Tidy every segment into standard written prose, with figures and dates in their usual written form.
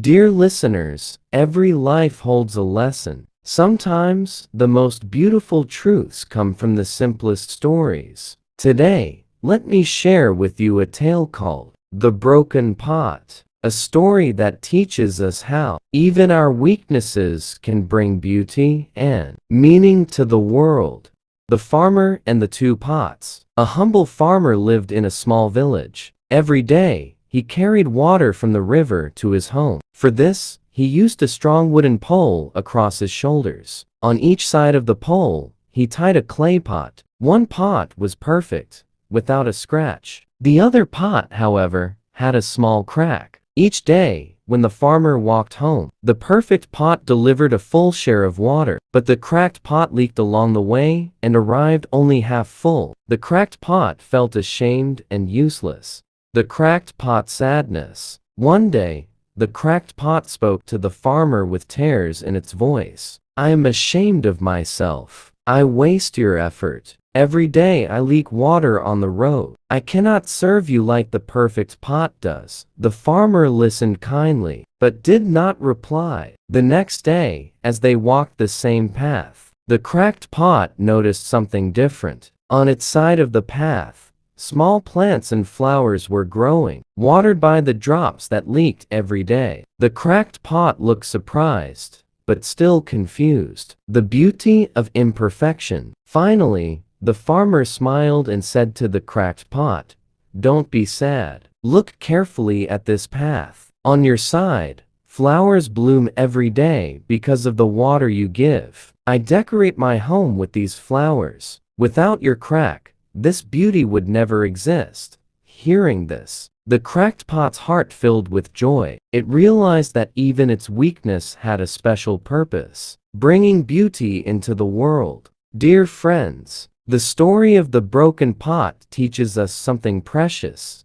Dear listeners, every life holds a lesson. Sometimes the most beautiful truths come from the simplest stories. Today, let me share with you a tale called The Broken Pot, a story that teaches us how even our weaknesses can bring beauty and meaning to the world. The Farmer and the Two Pots. A humble farmer lived in a small village. Every day, he carried water from the river to his home. For this, he used a strong wooden pole across his shoulders. On each side of the pole, he tied a clay pot. One pot was perfect, without a scratch. The other pot, however, had a small crack. Each day, when the farmer walked home, the perfect pot delivered a full share of water, but the cracked pot leaked along the way and arrived only half full. The cracked pot felt ashamed and useless. The cracked pot's sadness. One day, the cracked pot spoke to the farmer with tears in its voice. "I am ashamed of myself. I waste your effort. Every day I leak water on the road. I cannot serve you like the perfect pot does." The farmer listened kindly, but did not reply. The next day, as they walked the same path, the cracked pot noticed something different. On its side of the path, small plants and flowers were growing, watered by the drops that leaked every day. The cracked pot looked surprised, but still confused. The beauty of imperfection. Finally, the farmer smiled and said to the cracked pot, "Don't be sad. Look carefully at this path. On your side, flowers bloom every day because of the water you give. I decorate my home with these flowers. Without your crack, this beauty would never exist." Hearing this, the cracked pot's heart filled with joy. It realized that even its weakness had a special purpose, bringing beauty into the world. Dear friends, the story of the broken pot teaches us something precious.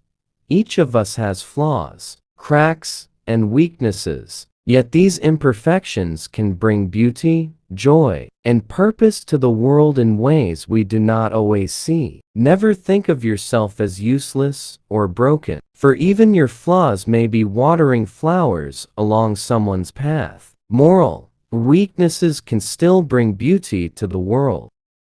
Each of us has flaws, cracks, and weaknesses, yet these imperfections can bring beauty, joy, and purpose to the world in ways we do not always see. Never think of yourself as useless or broken, for even your flaws may be watering flowers along someone's path. Moral: weaknesses can still bring beauty to the world.